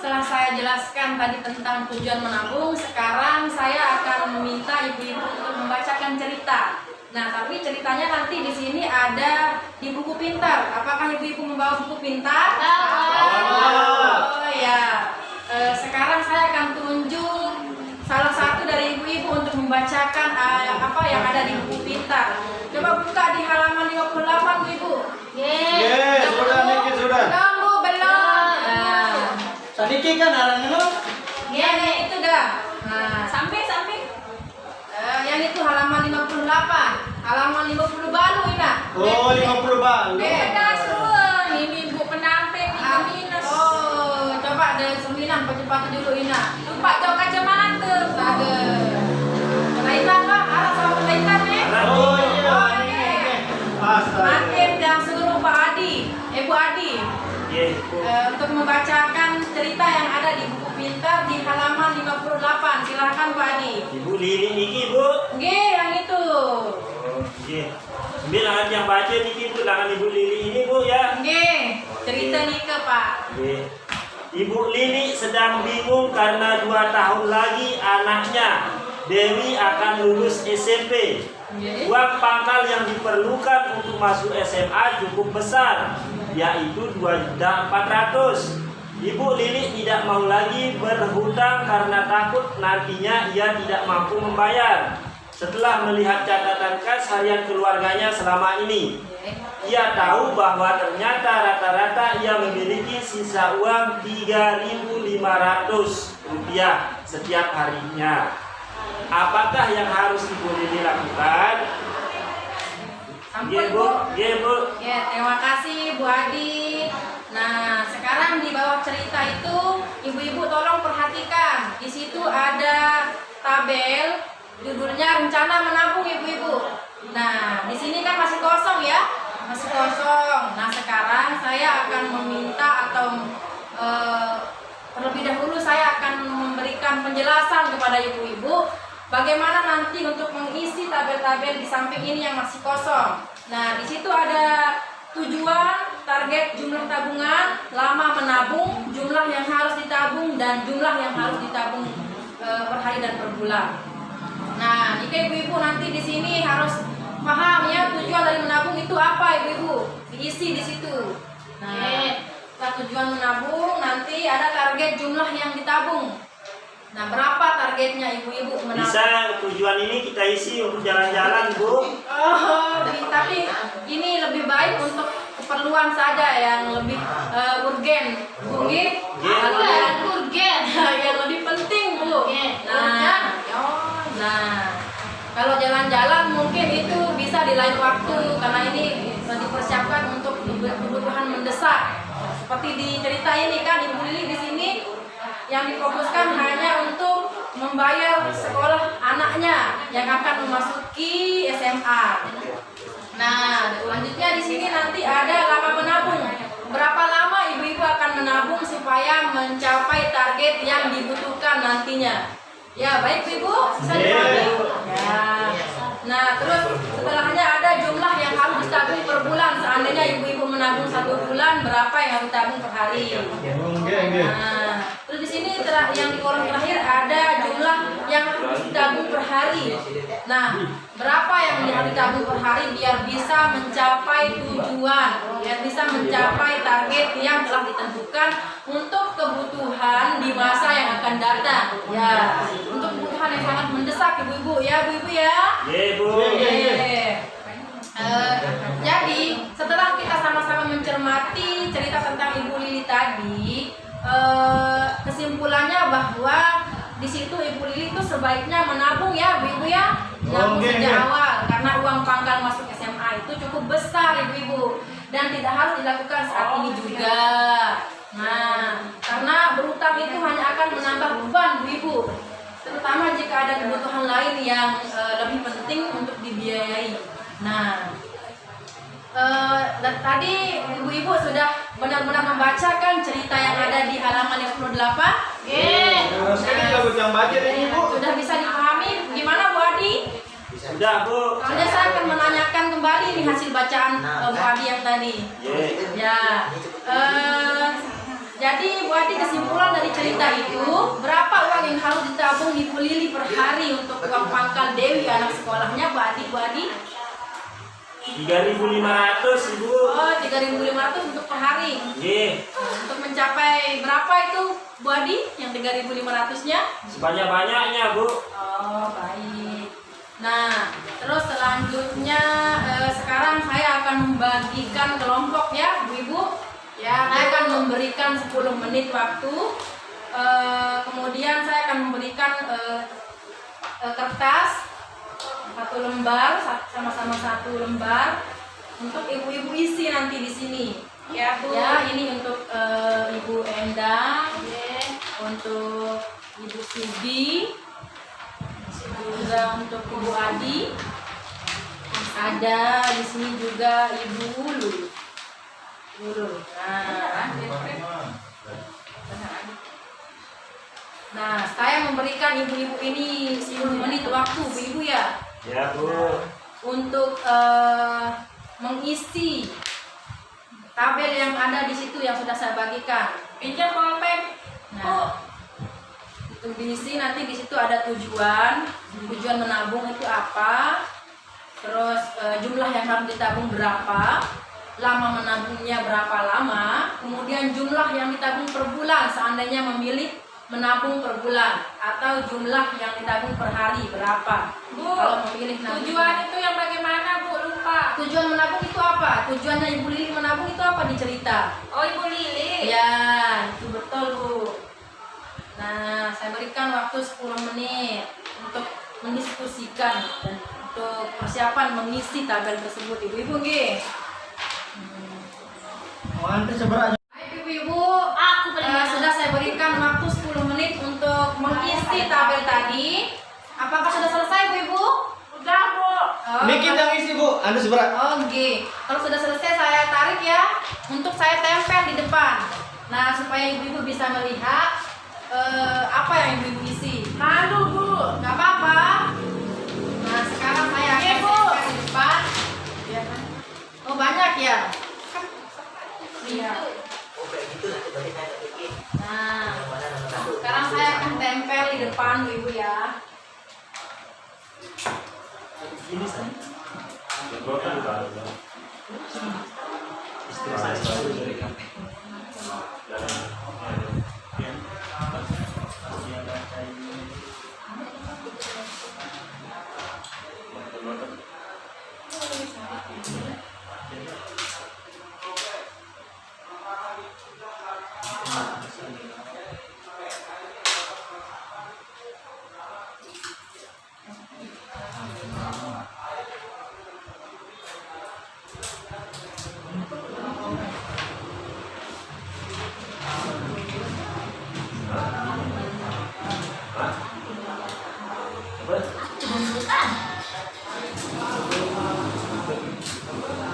setelah saya jelaskan tadi tentang tujuan menabung, sekarang saya akan meminta ibu-ibu untuk membacakan cerita. Nah, tapi ceritanya nanti di sini ada di buku pintar. Apakah ibu-ibu membawa buku pintar? Oh ya. Sekarang saya akan tunjuk salah satu dari ibu-ibu untuk membacakan apa yang ada di buku pintar. Coba buka di halaman 58, Bu Ibu. Sudah Niki sudah. Belum, Bu, belum. Nah, Sadiki kan arahnya. ya itu dah. Nah, sampai yang itu halaman 58. Halaman 50 baru ini. Oh, 50 bang. Beda sun. Ini Bu penamping minus. Oh, coba ada 9 cepat dulu Ina. Lupa jauh kacamata. Ada. Kelainan Pak, arah sama kelainan nih. Oh iya. Astaga. Makin yang seluruh Pak Adi, Bu Adi. Untuk membacakan cerita yang ada di buku pintar di halaman 58. Silahkan Pak Adi. Ibu Lili niki Bu. Nggih, yang itu. Nggih. Sambil yang baca niki Bu dengan Ibu Lili ini Bu ya. Nggih, cerita nika Pak. Nggih. Ibu Lili sedang bingung karena 2 tahun lagi anaknya Dewi akan lulus SMP. Uang pangkal yang diperlukan untuk masuk SMA cukup besar, yaitu 2.400.000. Ibu Lili tidak mau lagi berhutang karena takut nantinya ia tidak mampu membayar. Setelah melihat catatan kas harian keluarganya selama ini, ia tahu bahwa ternyata rata-rata ia memiliki sisa uang Rp3.500 setiap harinya. Apakah yang harus Ibu Lili lakukan? Ampun Bu. Iya Bu. Ya, terima kasih Bu Adi. Nah, sekarang di bawah cerita itu ibu-ibu tolong perhatikan. Di situ ada tabel judulnya rencana menabung ibu-ibu. Nah, di sini kan masih kosong ya, masih kosong. Nah, sekarang saya akan meminta atau terlebih dahulu saya akan memberikan penjelasan kepada ibu-ibu bagaimana nanti untuk mengisi tabel-tabel di samping ini yang masih kosong. Nah, di situ ada tujuan, target, jumlah tabungan, lama menabung, jumlah yang harus ditabung, dan jumlah yang harus ditabung per hari dan per bulan. Nah, jika ibu-ibu nanti di sini harus paham ya tujuan dari menabung itu apa ibu-ibu, diisi di situ. Nah, setelah tujuan menabung nanti ada target jumlah yang ditabung. Nah, berapa targetnya ibu-ibu menabung? Bisa tujuan ini kita isi untuk jalan-jalan Bu. Oh, tapi ini lebih baik untuk keperluan saja yang lebih urgen, Bu. Nggih? Kalau yang urgen, yang lebih penting Bu. Nah, kalau jalan-jalan mungkin itu bisa di lain waktu karena ini dipersiapkan untuk kebutuhan mendesak. Seperti di cerita ini kan Ibu Lili di sini yang difokuskan hanya untuk membayar sekolah anaknya yang akan memasuki SMA. Nah, selanjutnya di sini nanti ada lama menabung. Berapa lama ibu-ibu akan menabung supaya mencapai target yang dibutuhkan nantinya? Ya, baik Ibu, bisa dipahami? Ya. Nah, terus setelahnya ada jumlah yang harus ditabung per bulan. Seandainya ibu-ibu menabung 1 bulan, berapa yang harus ditabung per hari? Nah, terus di sini yang di kolom terakhir ada jumlah yang harus ditabung per hari. Nah, berapa yang harus ditabung per hari biar bisa mencapai tujuan, biar bisa mencapai target yang telah ditentukan untuk kebutuhan di masa yang akan datang. Ya, untuk kebutuhan yang sangat mendesak ibu-ibu ya, Bu Ibu ya. Bu. Jadi setelah kita sama-sama mencermati cerita tentang Ibu Lili tadi, kesimpulannya bahwa di situ Ibu Lili itu sebaiknya menabung ya, Bu Ibu ya, menabung sejak awal karena uang pangkal masuk SMA itu cukup besar Ibu-ibu dan tidak harus dilakukan saat ini juga. Nah, karena berutang itu hanya akan menambah beban Bu Ibu, terutama jika ada kebutuhan lain yang lebih penting untuk dibiayai. Nah, dan tadi ibu-ibu sudah benar-benar membacakan cerita yang ada di halaman 58. Sudah bisa dipahami gimana Bu Adi? Sudah Bu. Soalnya saya akan menanyakan kembali nih hasil bacaan Bu Adi yang tadi. Ya. Jadi Bu Adi, kesimpulan dari cerita itu, berapa uang yang harus ditabung Ibu Lili per hari untuk uang pangkal Dewi anak sekolahnya Bu Adi? 3.500 Ibu. Oh, 3.500 untuk per hari. Nggih. Untuk mencapai berapa itu Bu Adi yang 3.500-nya? Sebanyak-banyaknya, Bu. Oh, baik. Nah, terus selanjutnya sekarang saya akan membagikan kelompok ya, Bu-ibu. Ya, saya akan memberikan 10 menit waktu. Kemudian saya akan memberikan kertas 1 lembar, sama-sama 1 lembar untuk ibu-ibu isi nanti di sini. Ya, Bu. Ya, ini untuk Ibu Endang, untuk Ibu Subi, juga untuk Ibu Adi. Ada di sini juga Ibu Lulu. Nah, saya memberikan ibu-ibu ini 10 menit waktu, ibu ya. Ya, Bu. Untuk mengisi tabel yang ada di situ yang sudah saya bagikan. Pinjam pulpen, Bu. Nah, itu diisi, nanti di situ ada tujuan menabung itu apa, terus jumlah yang harus ditabung berapa, lama menabungnya berapa lama, kemudian jumlah yang ditabung per bulan seandainya memilih menabung per bulan, atau jumlah yang ditabung per hari berapa. Bu, kalau memilih nabung. tujuan itu yang bagaimana, Bu? Lupa. Tujuan menabung itu apa? Tujuannya Ibu Lili menabung itu apa dicerita? Oh, Ibu Lili. Ya, itu betul, Bu. Nah, saya berikan waktu 10 menit untuk mendiskusikan dan untuk persiapan mengisi tabel tersebut, Ibu-ibu nggih. Oh, antri seberapa? Baik, Ibu-ibu, sudah saya berikan waktu 10 menit untuk mengisi tabel tadi. Apakah sudah selesai, Bu-ibu? Udah, Bu. Oh, Niki yang isi, Bu. Anda seberapa? Oke, kalau sudah selesai saya tarik ya, untuk saya tempel di depan. Nah, supaya ibu-ibu bisa melihat apa yang ibu-ibu isi. Malu, Bu. Nggak apa-apa. Nah, sekarang saya akan Iya, Bu. tempel di depan. Ya kan? Oh, banyak ya? Iya. Nah, sekarang saya akan tempel di depan, ibu ya. Ini saya. Kan baru. Istri saya selalu dari kampung.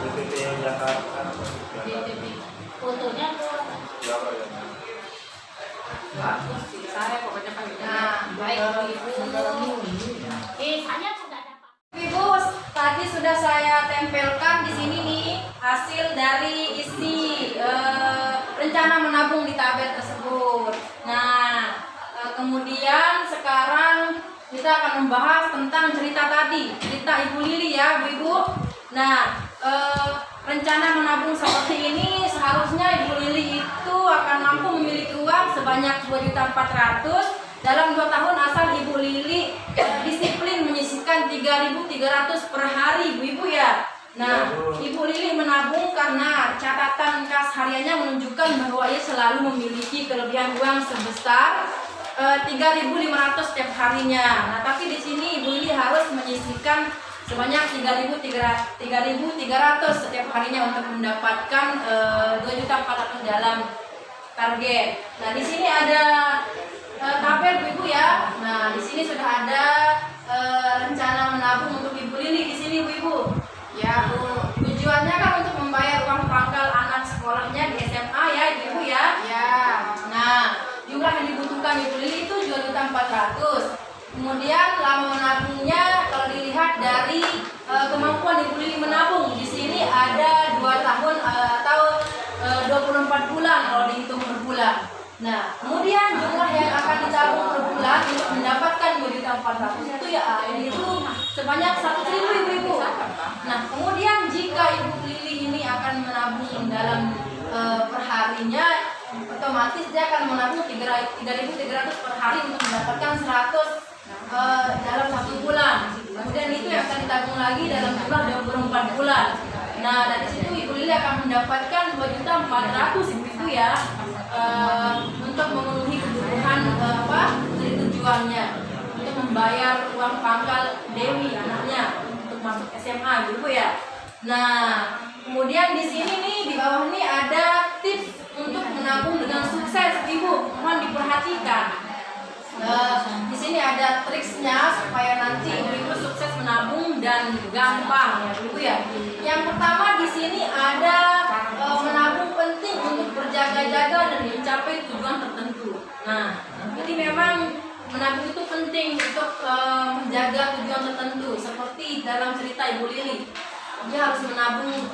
BPP Jakarta. Fotonya, Bu. Saya pokoknya kan. Nah, baik ibu. Saya sudah dapat. Ibu, tadi sudah saya tempelkan di sini nih hasil dari isi rencana menabung di tabel tersebut. Nah, kemudian sekarang kita akan membahas tentang cerita tadi, cerita Ibu Lili ya, Bu-ibu. Nah, rencana menabung seperti ini seharusnya Ibu Lili itu akan mampu memiliki uang sebanyak 2.400.000 dalam 2 tahun asal Ibu Lili disiplin menyisihkan 3.300 per hari, Ibu-ibu ya. Nah, Ibu Lili menabung karena catatan kas hariannya menunjukkan bahwa ia selalu memiliki kelebihan uang sebesar 3.500 setiap harinya. Nah, tapi di sini Ibu Lili harus menyisihkan sebanyak 3.300 setiap harinya untuk mendapatkan 2.400.000 dalam target. Nah, di sini ada tabel Bu-ibu ya. Nah, di sini sudah ada rencana menabung untuk Ibu Lili di sini Bu-ibu. Ya, Bu. Tujuannya kan untuk membayar uang pangkal anak sekolahnya di SMA ya, Ibu ya. Ya. Nah, jumlah yang dibutuhkan Ibu Lili itu 2.400.000. Kemudian lama menabungnya kalau dilihat dari kemampuan Ibu Lili menabung di sini ada 2 tahun atau 24 bulan kalau dihitung per bulan. Nah, kemudian jumlah yang akan ditabung per bulan untuk mendapatkan 2.400.000 itu ya itu sebanyak 100.000 ibu-ibu. Nah, kemudian jika Ibu Lili ini akan menabung dalam perharinya, otomatis dia akan menabung 3.300 per hari untuk mendapatkan 100 dalam 1 bulan. Kemudian itu yang akan ditabung lagi dalam jumlah 24 bulan. Nah, dari situ Ibu Lili akan mendapatkan 2.400.000 itu ya untuk memenuhi kebutuhan dari tujuannya untuk membayar uang pangkal Dewi anaknya untuk masuk SMA gitu ya. Nah, kemudian di sini nih di bawah ini ada tips untuk menabung dengan sukses Ibu, mohon diperhatikan. Di sini ada triksnya supaya nanti ibu sukses menabung dan gampang ya ibu ya. Yang pertama di sini ada menabung penting untuk berjaga-jaga dan mencapai tujuan tertentu. Nah, jadi memang menabung itu penting untuk menjaga tujuan tertentu. Seperti dalam cerita Ibu Lili, dia harus menabung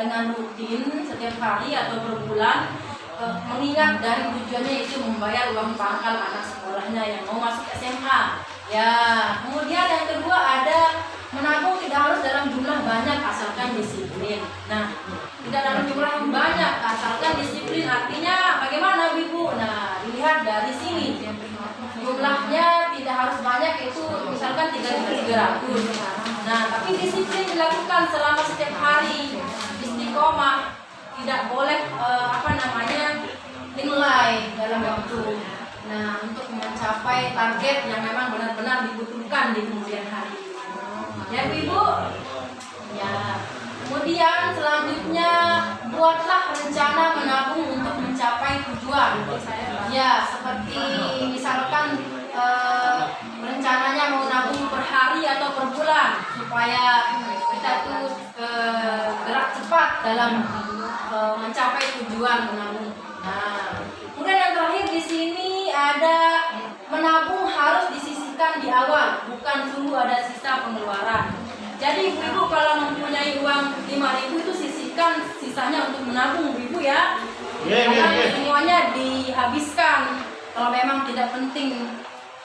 dengan rutin setiap hari atau per bulan. Mengingat dari tujuannya itu membayar uang pangkal anak sekolahnya yang mau masuk SMA. Ya, kemudian yang kedua ada menabung tidak harus dalam jumlah banyak asalkan disiplin. Nah, tidak dalam jumlah yang banyak asalkan disiplin artinya bagaimana Ibu? Nah, dilihat dari sini. Jumlahnya tidak harus banyak, itu misalkan 3.300. Nah, tapi disiplin dilakukan selama setiap hari, istiqomah. Tidak boleh nilai dalam waktu. Nah, untuk mencapai target yang memang benar-benar dibutuhkan di kemudian hari. Ya Ibu. Ya. Kemudian selanjutnya buatlah rencana menabung untuk mencapai tujuan. Ya, seperti misalkan rencananya mau nabung per hari atau per bulan supaya kita tuh gerak cepat dalam mencapai tujuan menabung. Nah, kemudian yang terakhir di sini ada menabung harus disisihkan di awal, bukan tunggu ada sisa pengeluaran. Jadi ibu-ibu kalau mempunyai uang 5.000 itu sisihkan sisanya untuk menabung ibu ya. Jangan semuanya dihabiskan kalau memang tidak penting.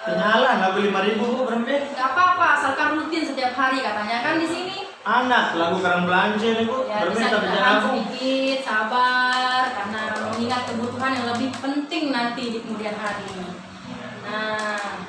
Kenalan lagu 5.000 berapa? Gak apa-apa, asalkan rutin setiap hari katanya kan di sini. Anak lagu karang belanja nih Bu. Ya, bisa Berapa ditahan nabung? sedikit, sabar karena mengingat kebutuhan yang lebih penting nanti di kemudian hari. Nah,